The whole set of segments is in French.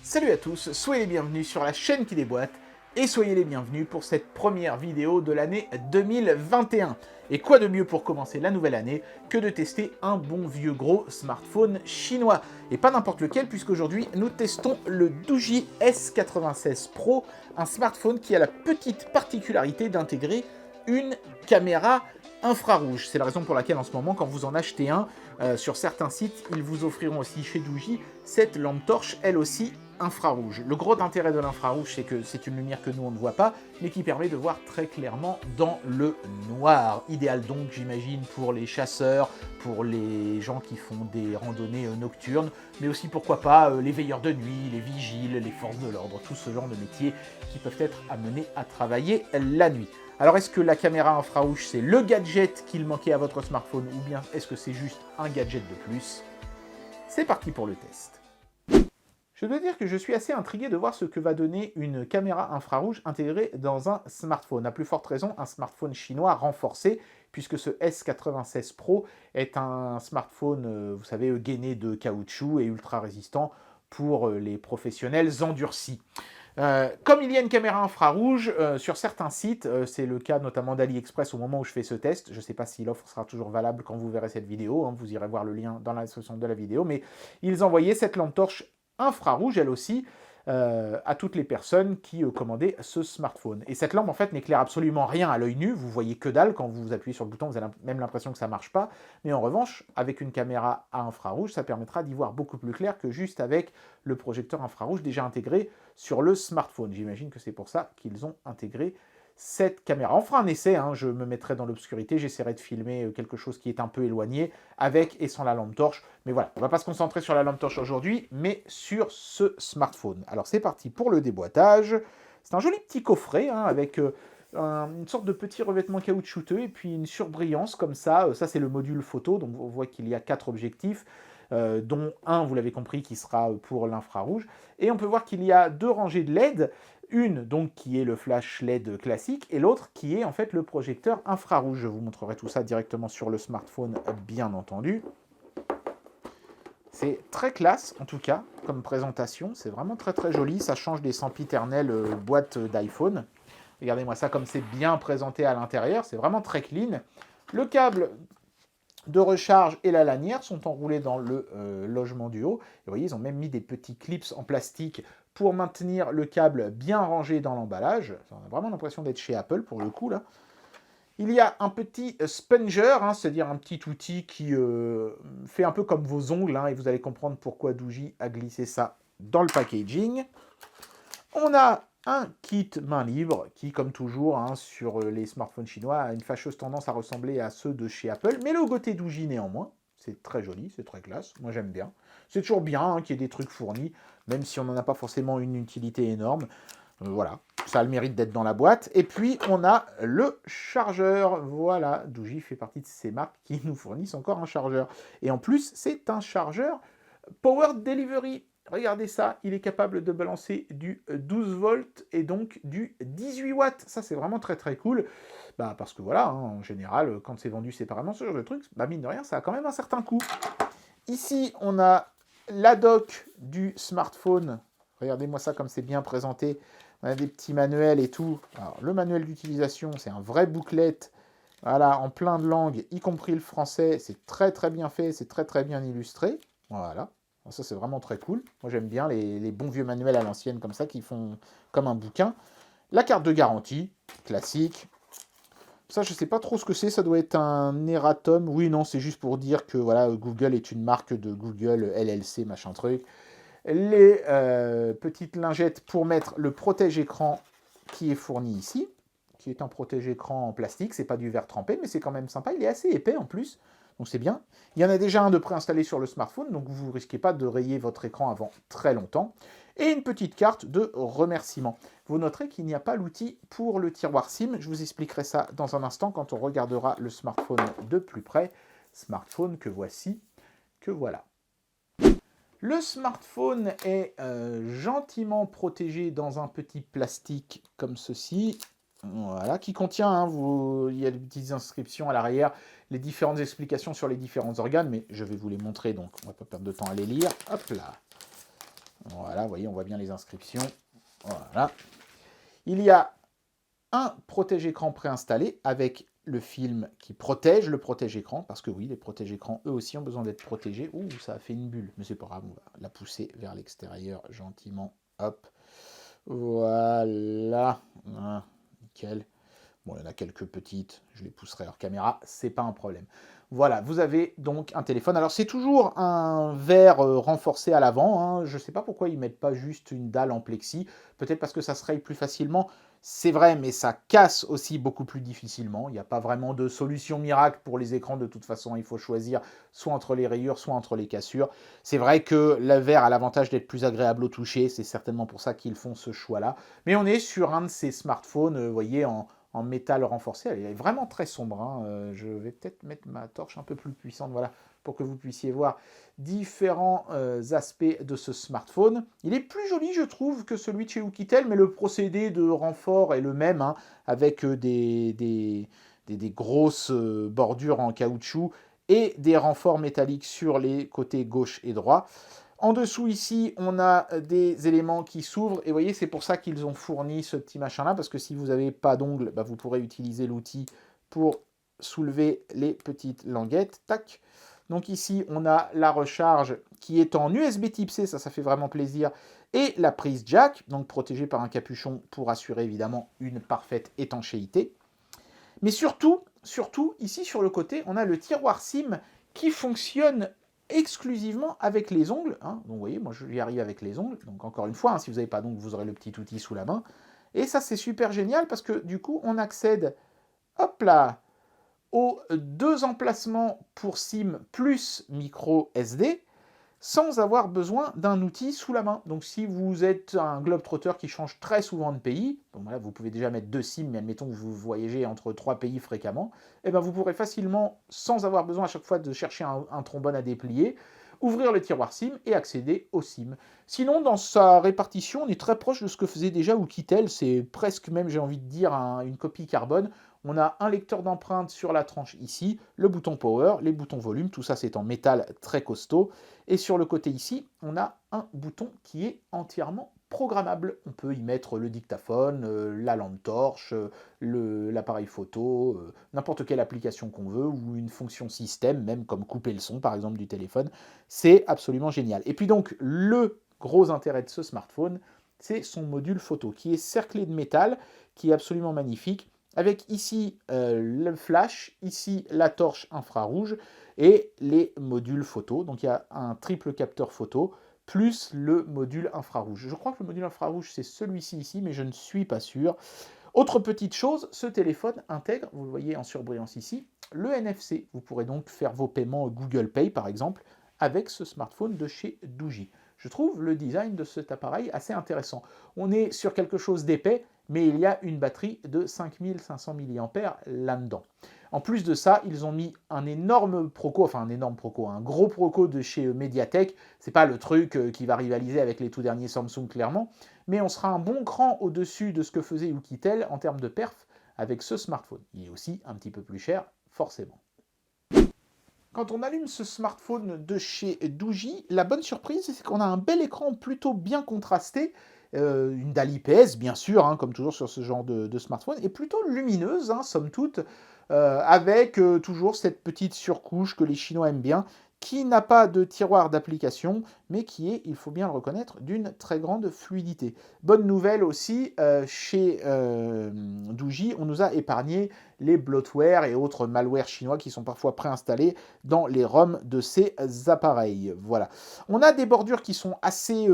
Salut à tous, soyez les bienvenus sur la chaîne qui déboîte, et soyez les bienvenus pour cette première vidéo de l'année 2021. Et quoi de mieux pour commencer la nouvelle année que de tester un bon vieux gros smartphone chinois. Et pas n'importe lequel, puisqu'aujourd'hui nous testons le Doogee S96 Pro, un smartphone qui a la petite particularité d'intégrer une caméra infrarouge. C'est la raison pour laquelle en ce moment, quand vous en achetez un, sur certains sites, ils vous offriront aussi chez Doogee cette lampe torche, elle aussi infrarouge. Le gros intérêt de l'infrarouge, c'est que c'est une lumière que nous on ne voit pas, mais qui permet de voir très clairement dans le noir. Idéal donc, j'imagine, pour les chasseurs, pour les gens qui font des randonnées nocturnes, mais aussi pourquoi pas les veilleurs de nuit, les vigiles, les forces de l'ordre, tout ce genre de métiers qui peuvent être amenés à travailler la nuit. Alors est-ce que la caméra infrarouge c'est le gadget qu'il manquait à votre smartphone, ou bien est-ce que c'est juste un gadget de plus? C'est parti pour le test. Je dois dire que je suis assez intrigué de voir ce que va donner une caméra infrarouge intégrée dans un smartphone. À plus forte raison, un smartphone chinois renforcé, puisque ce S96 Pro est un smartphone, vous savez, gainé de caoutchouc et ultra résistant pour les professionnels endurcis. Comme il y a une caméra infrarouge, sur certains sites, c'est le cas notamment d'AliExpress au moment où je fais ce test, je ne sais pas si l'offre sera toujours valable quand vous verrez cette vidéo, hein, vous irez voir le lien dans la description de la vidéo, mais ils envoyaient cette lampe torche infrarouge, elle aussi, à toutes les personnes qui commandaient ce smartphone. Et cette lampe, en fait, n'éclaire absolument rien à l'œil nu, vous voyez que dalle, quand vous appuyez sur le bouton, vous avez même l'impression que ça ne marche pas, mais en revanche, avec une caméra à infrarouge, ça permettra d'y voir beaucoup plus clair que juste avec le projecteur infrarouge déjà intégré sur le smartphone. J'imagine que c'est pour ça qu'ils ont intégré cette caméra. On fera un essai, hein, je me mettrai dans l'obscurité, j'essaierai de filmer quelque chose qui est un peu éloigné, avec et sans la lampe torche. Mais voilà, on ne va pas se concentrer sur la lampe torche aujourd'hui, mais sur ce smartphone. Alors c'est parti pour le déboîtage. C'est un joli petit coffret, hein, avec une sorte de petit revêtement caoutchouteux, et puis une surbrillance comme ça. Ça c'est le module photo, donc on voit qu'il y a 4 objectifs. Dont un, vous l'avez compris, qui sera pour l'infrarouge. Et on peut voir qu'il y a 2 rangées de LED, une donc qui est le flash LED classique, et l'autre qui est en fait le projecteur infrarouge. Je vous montrerai tout ça directement sur le smartphone, bien entendu. C'est très classe, en tout cas, comme présentation. C'est vraiment très très joli. Ça change des sempiternelles boîtes d'iPhone. Regardez-moi ça, comme c'est bien présenté à l'intérieur. C'est vraiment très clean. Le câble de recharge et la lanière sont enroulés dans le logement du haut. Et vous voyez, ils ont même mis des petits clips en plastique pour maintenir le câble bien rangé dans l'emballage. On a vraiment l'impression d'être chez Apple pour le coup là. Il y a un petit sponger, hein, c'est-à-dire un petit outil qui fait un peu comme vos ongles, hein, et vous allez comprendre pourquoi Doogee a glissé ça dans le packaging. On a un kit main libre qui, comme toujours, hein, sur les smartphones chinois, a une fâcheuse tendance à ressembler à ceux de chez Apple, mais logoté Doogee néanmoins. C'est très joli, c'est très classe, moi j'aime bien. C'est toujours bien, hein, qu'il y ait des trucs fournis, même si on n'en a pas forcément une utilité énorme. Voilà, ça a le mérite d'être dans la boîte. Et puis on a le chargeur. Voilà, Doogee fait partie de ces marques qui nous fournissent encore un chargeur. Et en plus, c'est un chargeur Power Delivery. Regardez ça, il est capable de balancer du 12 volts et donc du 18 watts. Ça, c'est vraiment très très cool. Bah, parce que voilà, hein, en général, quand c'est vendu séparément, ce genre de truc, bah, mine de rien, ça a quand même un certain coût. Ici, on a la dock du smartphone. Regardez-moi ça comme c'est bien présenté. On a des petits manuels et tout. Alors, le manuel d'utilisation, c'est un vrai booklet. Voilà, en plein de langues, y compris le français. C'est très très bien fait, c'est très très bien illustré. Voilà. Ça, c'est vraiment très cool. Moi, j'aime bien les bons vieux manuels à l'ancienne comme ça, qui font comme un bouquin. La carte de garantie, classique. Ça, je ne sais pas trop ce que c'est. Ça doit être un erratum. Oui, non, c'est juste pour dire que voilà, Google est une marque de Google LLC, machin truc. Les petites lingettes pour mettre le protège-écran qui est fourni ici, qui est un protège-écran en plastique. C'est pas du verre trempé, mais c'est quand même sympa. Il est assez épais en plus. Donc c'est bien. Il y en a déjà un de préinstallé sur le smartphone, donc vous ne risquez pas de rayer votre écran avant très longtemps. Et une petite carte de remerciement. Vous noterez qu'il n'y a pas l'outil pour le tiroir SIM. Je vous expliquerai ça dans un instant quand on regardera le smartphone de plus près. Smartphone que voici, que voilà. Le smartphone est gentiment protégé dans un petit plastique comme ceci. Voilà, qui contient, hein, il y a des petites inscriptions à l'arrière, les différentes explications sur les différents organes, mais je vais vous les montrer, donc on ne va pas perdre de temps à les lire. Hop là. Voilà, vous voyez, on voit bien les inscriptions. Voilà. Il y a un protège-écran préinstallé avec le film qui protège le protège-écran, parce que oui, les protège-écrans, eux aussi, ont besoin d'être protégés. Ouh, ça a fait une bulle, mais c'est pas grave, on va la pousser vers l'extérieur gentiment. Hop, voilà, ah, nickel. Bon, il y en a quelques petites, je les pousserai hors caméra, c'est pas un problème. Voilà, vous avez donc un téléphone. Alors c'est toujours un verre renforcé à l'avant, hein. Je ne sais pas pourquoi ils ne mettent pas juste une dalle en plexi, peut-être parce que ça se raye plus facilement. C'est vrai, mais ça casse aussi beaucoup plus difficilement. Il n'y a pas vraiment de solution miracle pour les écrans, de toute façon, il faut choisir soit entre les rayures, soit entre les cassures. C'est vrai que le verre a l'avantage d'être plus agréable au toucher, c'est certainement pour ça qu'ils font ce choix-là. Mais on est sur un de ces smartphones, vous voyez, en métal renforcé. Elle est vraiment très sombre, hein. Je vais peut-être mettre ma torche un peu plus puissante, voilà, pour que vous puissiez voir différents aspects de ce smartphone. Il est plus joli, je trouve, que celui de chez Oukitel, mais le procédé de renfort est le même, hein, avec des grosses bordures en caoutchouc et des renforts métalliques sur les côtés gauche et droit. En dessous ici, on a des éléments qui s'ouvrent et vous voyez, c'est pour ça qu'ils ont fourni ce petit machin-là, parce que si vous n'avez pas d'ongles, bah, vous pourrez utiliser l'outil pour soulever les petites languettes. Tac. Donc ici, on a la recharge qui est en USB type C, ça fait vraiment plaisir, et la prise jack, donc protégée par un capuchon pour assurer évidemment une parfaite étanchéité. Mais surtout, ici sur le côté, on a le tiroir SIM qui fonctionne exclusivement avec les ongles, hein. Donc vous voyez, moi j'y arrive avec les ongles. Donc encore une fois, hein, si vous n'avez pas d'ongles, vous aurez le petit outil sous la main. Et ça c'est super génial parce que du coup on accède, hop là, aux deux emplacements pour SIM plus micro SD sans avoir besoin d'un outil sous la main. Donc si vous êtes un globe-trotter qui change très souvent de pays, donc voilà, vous pouvez déjà mettre 2 SIM, mais admettons que vous voyagez entre 3 pays fréquemment, et ben vous pourrez facilement, sans avoir besoin à chaque fois de chercher un trombone à déplier, ouvrir le tiroir SIM et accéder au SIM. Sinon, dans sa répartition, on est très proche de ce que faisait déjà Oukitel, c'est presque même, j'ai envie de dire, une copie carbone. On a un lecteur d'empreintes sur la tranche ici, le bouton power, les boutons volume, tout ça c'est en métal très costaud. Et sur le côté ici, on a un bouton qui est entièrement programmable. On peut y mettre le dictaphone, la lampe torche, l'appareil photo, n'importe quelle application qu'on veut, ou une fonction système, même comme couper le son par exemple du téléphone. C'est absolument génial. Et puis donc, le gros intérêt de ce smartphone, c'est son module photo, qui est cerclé de métal, qui est absolument magnifique, avec ici le flash, ici la torche infrarouge, et les modules photo. Donc il y a un triple capteur photo, plus le module infrarouge. Je crois que le module infrarouge, c'est celui-ci ici, mais je ne suis pas sûr. Autre petite chose, ce téléphone intègre, vous le voyez en surbrillance ici, le NFC. Vous pourrez donc faire vos paiements Google Pay, par exemple, avec ce smartphone de chez Doogee. Je trouve le design de cet appareil assez intéressant. On est sur quelque chose d'épais, mais il y a une batterie de 5500 mAh là-dedans. En plus de ça, ils ont mis un gros proco de chez Mediatek. C'est pas le truc qui va rivaliser avec les tout derniers Samsung clairement, mais on sera un bon cran au-dessus de ce que faisait Oukitel en termes de perf avec ce smartphone. Il est aussi un petit peu plus cher, forcément. Quand on allume ce smartphone de chez Doogee, la bonne surprise, c'est qu'on a un bel écran plutôt bien contrasté, une dalle IPS, bien sûr, hein, comme toujours sur ce genre de smartphone, et plutôt lumineuse, hein, somme toute, avec toujours cette petite surcouche que les Chinois aiment bien, qui n'a pas de tiroir d'application, mais qui est, il faut bien le reconnaître, d'une très grande fluidité. Bonne nouvelle aussi, chez Doogee, on nous a épargné les bloatware et autres malwares chinois qui sont parfois préinstallés dans les ROM de ces appareils. Voilà. On a des bordures qui sont assez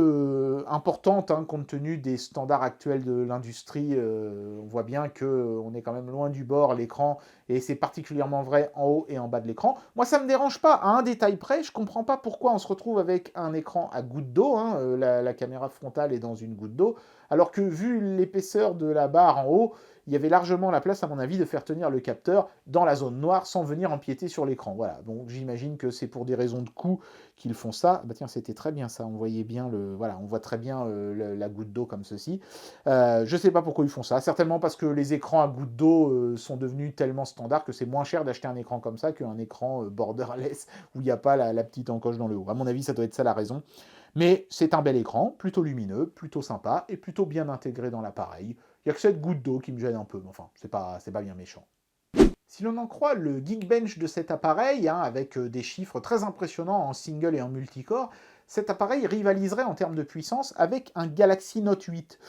importantes, hein, compte tenu des standards actuels de l'industrie. On voit bien qu'on est quand même loin du bord, l'écran, et c'est particulièrement vrai en haut et en bas de l'écran. Moi, ça ne me dérange pas à un détail près. Je ne comprends pas pourquoi on se retrouve avec un écran à goutte d'eau, hein, la caméra frontale est dans une goutte d'eau, alors que vu l'épaisseur de la barre en haut, il y avait largement la place, à mon avis, de faire tenir le capteur dans la zone noire sans venir empiéter sur l'écran. Voilà, donc j'imagine que c'est pour des raisons de coût qu'ils font ça. Bah tiens, c'était très bien ça, on voyait bien voilà, on voit très bien la goutte d'eau comme ceci. Je ne sais pas pourquoi ils font ça, certainement parce que les écrans à goutte d'eau sont devenus tellement standards que c'est moins cher d'acheter un écran comme ça qu'un écran borderless où il n'y a pas la petite encoche dans le haut. À mon avis, ça doit être ça la raison. Mais c'est un bel écran, plutôt lumineux, plutôt sympa et plutôt bien intégré dans l'appareil. Il n'y a que cette goutte d'eau qui me gêne un peu, mais enfin, c'est pas bien méchant. Si l'on en croit le Geekbench de cet appareil, hein, avec des chiffres très impressionnants en single et en multicore, cet appareil rivaliserait en termes de puissance avec un Galaxy Note 8.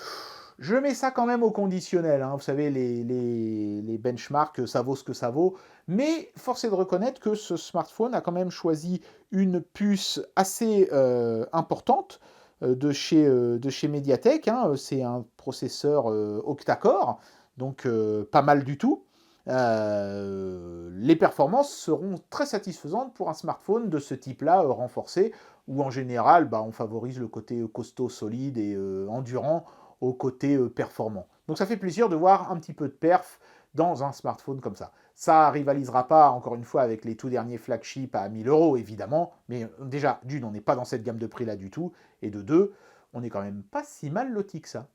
Je mets ça quand même au conditionnel, hein. Vous savez, les benchmarks, ça vaut ce que ça vaut, mais force est de reconnaître que ce smartphone a quand même choisi une puce assez importante de chez Mediatek, hein. C'est un processeur octa-core, donc pas mal du tout. Les performances seront très satisfaisantes pour un smartphone de ce type-là, renforcé, où en général, on favorise le côté costaud, solide et endurant au côté performant. Donc ça fait plaisir de voir un petit peu de perf dans un smartphone comme ça. Ça rivalisera pas, encore une fois, avec les tout derniers flagships à 1000 €, évidemment, mais déjà, d'une, on n'est pas dans cette gamme de prix-là du tout, et de deux, on n'est quand même pas si mal loti que ça.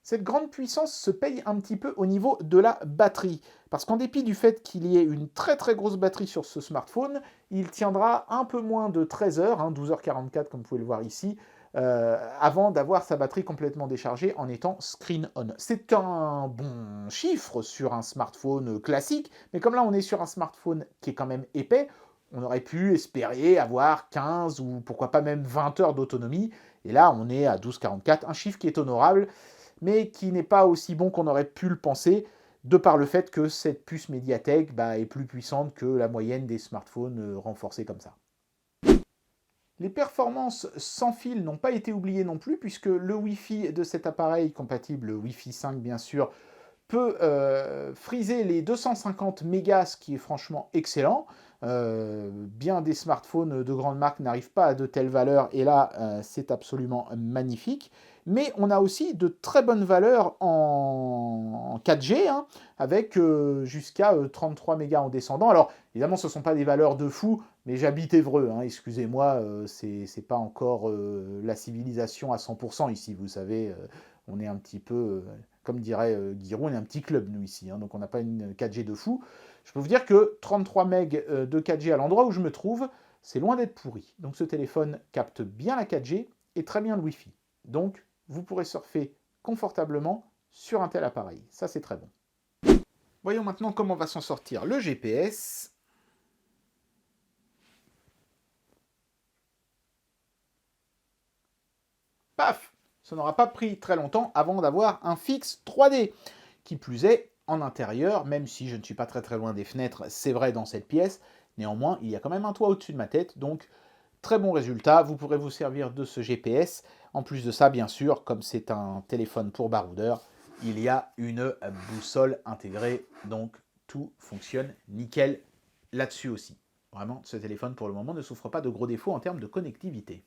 Cette grande puissance se paye un petit peu au niveau de la batterie, parce qu'en dépit du fait qu'il y ait une très très grosse batterie sur ce smartphone, il tiendra un peu moins de 13 heures, 12h44 comme vous pouvez le voir ici, avant d'avoir sa batterie complètement déchargée en étant screen on. C'est un bon chiffre sur un smartphone classique, mais comme là on est sur un smartphone qui est quand même épais, on aurait pu espérer avoir 15 ou pourquoi pas même 20 heures d'autonomie, et là on est à 12h44, un chiffre qui est honorable, mais qui n'est pas aussi bon qu'on aurait pu le penser, de par le fait que cette puce Mediatek est plus puissante que la moyenne des smartphones renforcés comme ça. Les performances sans fil n'ont pas été oubliées non plus, puisque le Wi-Fi de cet appareil, compatible Wi-Fi 5 bien sûr, peut friser les 250 mégas, ce qui est franchement excellent. Bien des smartphones de grande marque n'arrivent pas à de telles valeurs, et là, c'est absolument magnifique. Mais on a aussi de très bonnes valeurs en 4G, hein, avec jusqu'à 33 mégas en descendant. Alors, évidemment, ce ne sont pas des valeurs de fou, mais j'habite Évreux, hein, excusez-moi, c'est pas encore la civilisation à 100% ici, vous savez, on est un petit peu, comme dirait Giroud, on est un petit club, nous, ici, hein, donc on n'a pas une 4G de fou. Je peux vous dire que 33 MB de 4G à l'endroit où je me trouve, c'est loin d'être pourri. Donc ce téléphone capte bien la 4G et très bien le Wi-Fi. Donc, vous pourrez surfer confortablement sur un tel appareil. Ça, c'est très bon. Voyons maintenant comment va s'en sortir le GPS. Paf! Ça n'aura pas pris très longtemps avant d'avoir un fixe 3D. Qui plus est, en intérieur, même si je ne suis pas très très loin des fenêtres, c'est vrai dans cette pièce, néanmoins, il y a quand même un toit au-dessus de ma tête, donc très bon résultat, vous pourrez vous servir de ce GPS. En plus de ça, bien sûr, comme c'est un téléphone pour baroudeur, il y a une boussole intégrée, donc tout fonctionne nickel là-dessus aussi. Vraiment, ce téléphone pour le moment ne souffre pas de gros défauts en termes de connectivité.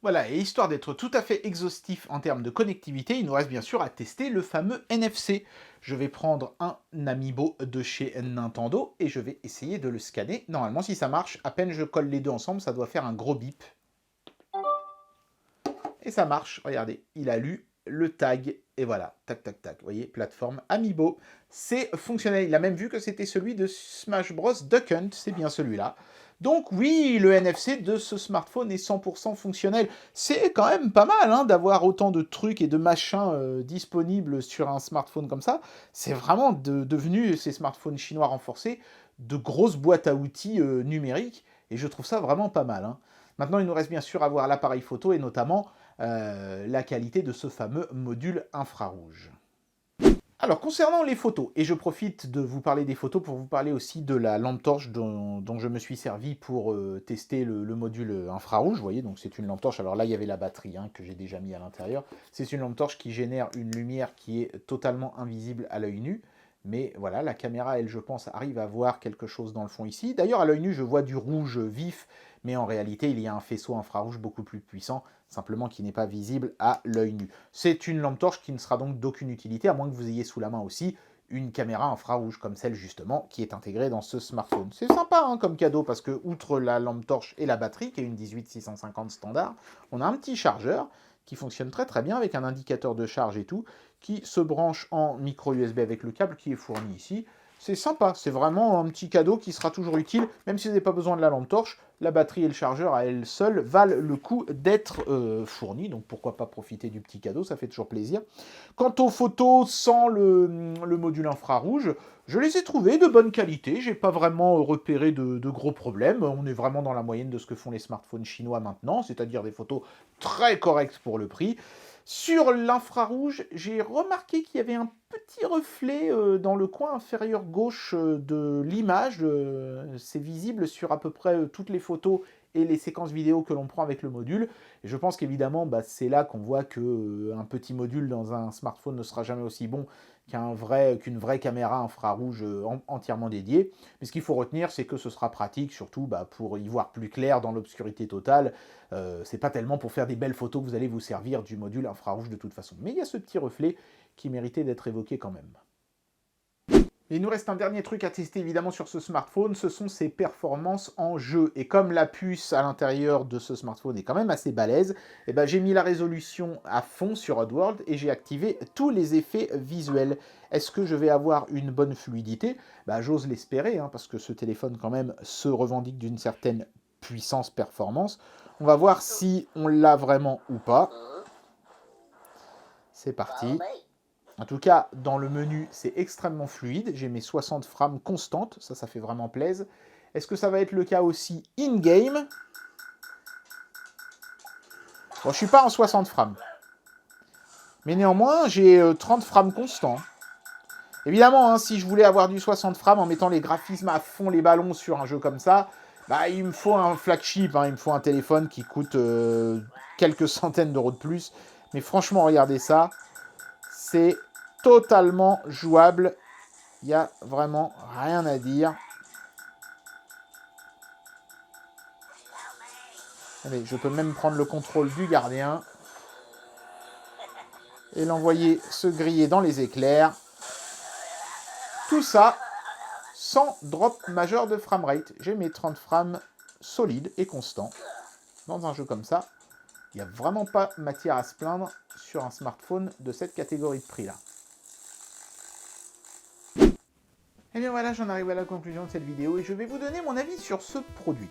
Voilà, et histoire d'être tout à fait exhaustif en termes de connectivité, il nous reste bien sûr à tester le fameux NFC. Je vais prendre un Amiibo de chez Nintendo et je vais essayer de le scanner. Normalement, si ça marche, à peine je colle les deux ensemble, ça doit faire un gros bip. Et ça marche, regardez, il a lu le tag, et voilà, tac tac tac, vous voyez, plateforme Amiibo. C'est fonctionnel, il a même vu que c'était celui de Smash Bros Duck Hunt, c'est bien celui-là. Donc oui, le NFC de ce smartphone est 100% fonctionnel. C'est quand même pas mal hein, d'avoir autant de trucs et de machins disponibles sur un smartphone comme ça. C'est vraiment devenu, ces smartphones chinois renforcés, de grosses boîtes à outils numériques, et je trouve ça vraiment pas mal. Hein. Maintenant, il nous reste bien sûr à voir l'appareil photo, et notamment la qualité de ce fameux module infrarouge. Alors, concernant les photos, et je profite de vous parler des photos pour vous parler aussi de la lampe torche dont je me suis servi pour tester le module infrarouge. Vous voyez, donc c'est une lampe torche. Alors là, il y avait la batterie hein, que j'ai déjà mis à l'intérieur. C'est une lampe torche qui génère une lumière qui est totalement invisible à l'œil nu. Mais voilà, la caméra, elle, je pense, arrive à voir quelque chose dans le fond ici. D'ailleurs, à l'œil nu, je vois du rouge vif, mais en réalité, il y a un faisceau infrarouge beaucoup plus puissant, simplement qui n'est pas visible à l'œil nu. C'est une lampe torche qui ne sera donc d'aucune utilité, à moins que vous ayez sous la main aussi une caméra infrarouge, comme celle justement qui est intégrée dans ce smartphone. C'est sympa hein, comme cadeau, parce que outre la lampe torche et la batterie, qui est une 18650 standard, on a un petit chargeur qui fonctionne très très bien avec un indicateur de charge et tout, qui se branche en micro USB avec le câble qui est fourni ici. c'est sympa, c'est vraiment un petit cadeau qui sera toujours utile, même si vous n'avez pas besoin de la lampe torche, la batterie et le chargeur à elles seules valent le coup d'être fournis, donc pourquoi pas profiter du petit cadeau, ça fait toujours plaisir. Quant aux photos sans le module infrarouge, je les ai trouvées de bonne qualité, j'ai pas vraiment repéré de gros problèmes, on est vraiment dans la moyenne de ce que font les smartphones chinois maintenant, c'est-à-dire des photos très correctes pour le prix. Sur l'infrarouge, j'ai remarqué qu'il y avait un petit reflet dans le coin inférieur gauche de l'image. C'est visible sur à peu près toutes les photos et les séquences vidéo que l'on prend avec le module. Et je pense qu'évidemment, c'est là qu'on voit qu'un petit module dans un smartphone ne sera jamais aussi bon qu'une vraie caméra infrarouge entièrement dédiée. Mais ce qu'il faut retenir, c'est que ce sera pratique, surtout pour y voir plus clair dans l'obscurité totale. C'est pas tellement pour faire des belles photos que vous allez vous servir du module infrarouge de toute façon. Mais il y a ce petit reflet qui méritait d'être évoqué quand même. Et il nous reste un dernier truc à tester évidemment sur ce smartphone, ce sont ses performances en jeu. Et comme la puce à l'intérieur de ce smartphone est quand même assez balèze, j'ai mis la résolution à fond sur Oddworld et j'ai activé tous les effets visuels. Est-ce que je vais avoir une bonne fluidité? J'ose l'espérer, parce que ce téléphone quand même se revendique d'une certaine puissance performance. On va voir si on l'a vraiment ou pas. C'est parti. En tout cas, dans le menu, c'est extrêmement fluide. J'ai mes 60 frames constantes. Ça fait vraiment plaisir. Est-ce que ça va être le cas aussi in-game? Bon, je ne suis pas en 60 frames. Mais néanmoins, j'ai 30 frames constants. Évidemment, si je voulais avoir du 60 frames en mettant les graphismes à fond, les ballons sur un jeu comme ça, il me faut un flagship. Il me faut un téléphone qui coûte quelques centaines d'euros de plus. Mais franchement, regardez ça. C'est totalement jouable. Il n'y a vraiment rien à dire. Allez, je peux même prendre le contrôle du gardien et l'envoyer se griller dans les éclairs. Tout ça sans drop majeur de framerate. J'ai mes 30 frames solides et constants. Dans un jeu comme ça, il n'y a vraiment pas matière à se plaindre sur un smartphone de cette catégorie de prix-là. Et bien voilà, j'en arrive à la conclusion de cette vidéo et je vais vous donner mon avis sur ce produit.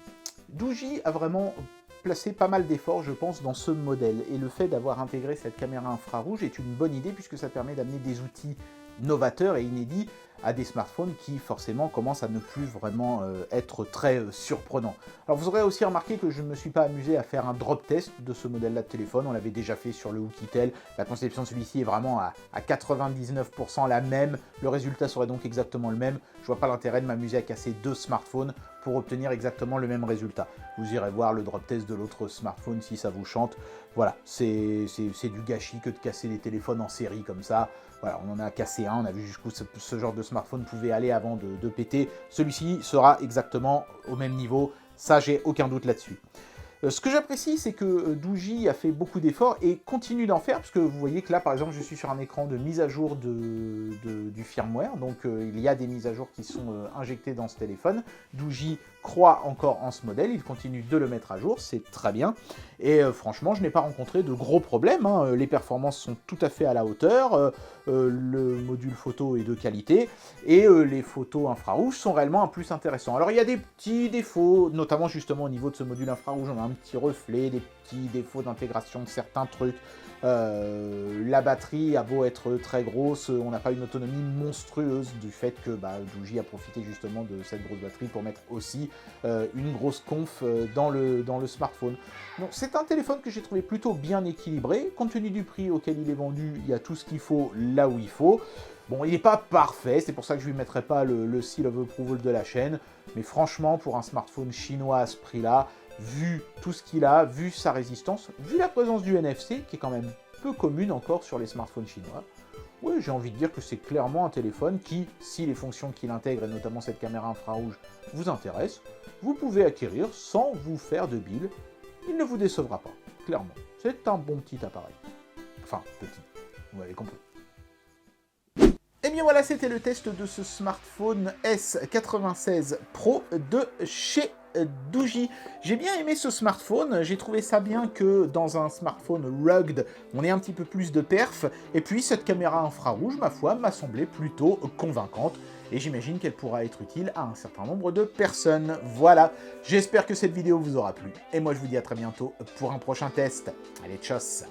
Doogee a vraiment placé pas mal d'efforts, je pense, dans ce modèle. Et le fait d'avoir intégré cette caméra infrarouge est une bonne idée puisque ça permet d'amener des outils novateurs et inédits à des smartphones qui forcément commencent à ne plus vraiment être très surprenants. Alors vous aurez aussi remarqué que je ne me suis pas amusé à faire un drop test de ce modèle-là de téléphone, on l'avait déjà fait sur le Oukitel, la conception de celui-ci est vraiment à 99% la même, le résultat serait donc exactement le même, je vois pas l'intérêt de m'amuser à casser deux smartphones pour obtenir exactement le même résultat. Vous irez voir le drop test de l'autre smartphone si ça vous chante. Voilà, c'est du gâchis que de casser les téléphones en série comme ça. Voilà, on en a cassé un, on a vu jusqu'où ce genre de smartphone pouvait aller avant de péter. Celui-ci sera exactement au même niveau, ça j'ai aucun doute là-dessus. Ce que j'apprécie, c'est que Doogee a fait beaucoup d'efforts et continue d'en faire, parce que vous voyez que là, par exemple, je suis sur un écran de mise à jour du firmware, donc il y a des mises à jour qui sont injectées dans ce téléphone. Doogee croit encore en ce modèle, il continue de le mettre à jour, c'est très bien. Et franchement, je n'ai pas rencontré de gros problèmes, les performances sont tout à fait à la hauteur, le module photo est de qualité, et les photos infrarouges sont réellement un plus intéressant. Alors il y a des petits défauts, notamment justement au niveau de ce module infrarouge, on a un petit reflet, des petits défauts d'intégration de certains trucs. La batterie a beau être très grosse, on n'a pas une autonomie monstrueuse du fait que Doogee a profité justement de cette grosse batterie pour mettre aussi une grosse conf dans le smartphone. Donc c'est un téléphone que j'ai trouvé plutôt bien équilibré, compte tenu du prix auquel il est vendu, il y a tout ce qu'il faut là où il faut. Bon, il n'est pas parfait, c'est pour ça que je ne lui mettrai pas le seal of approval de la chaîne, mais franchement, pour un smartphone chinois à ce prix-là, vu tout ce qu'il a, vu sa résistance, vu la présence du NFC, qui est quand même peu commune encore sur les smartphones chinois, oui, j'ai envie de dire que c'est clairement un téléphone qui, si les fonctions qu'il intègre, et notamment cette caméra infrarouge, vous intéressent, vous pouvez acquérir sans vous faire de bile. Il ne vous décevra pas, clairement. C'est un bon petit appareil. Enfin, petit, vous m'avez compris. Et bien voilà, c'était le test de ce smartphone S96 Pro de chez Doogee. J'ai bien aimé ce smartphone, j'ai trouvé ça bien que dans un smartphone rugged, on ait un petit peu plus de perf, et puis cette caméra infrarouge, ma foi, m'a semblé plutôt convaincante, et j'imagine qu'elle pourra être utile à un certain nombre de personnes. Voilà, j'espère que cette vidéo vous aura plu, et moi je vous dis à très bientôt pour un prochain test. Allez, tchuss!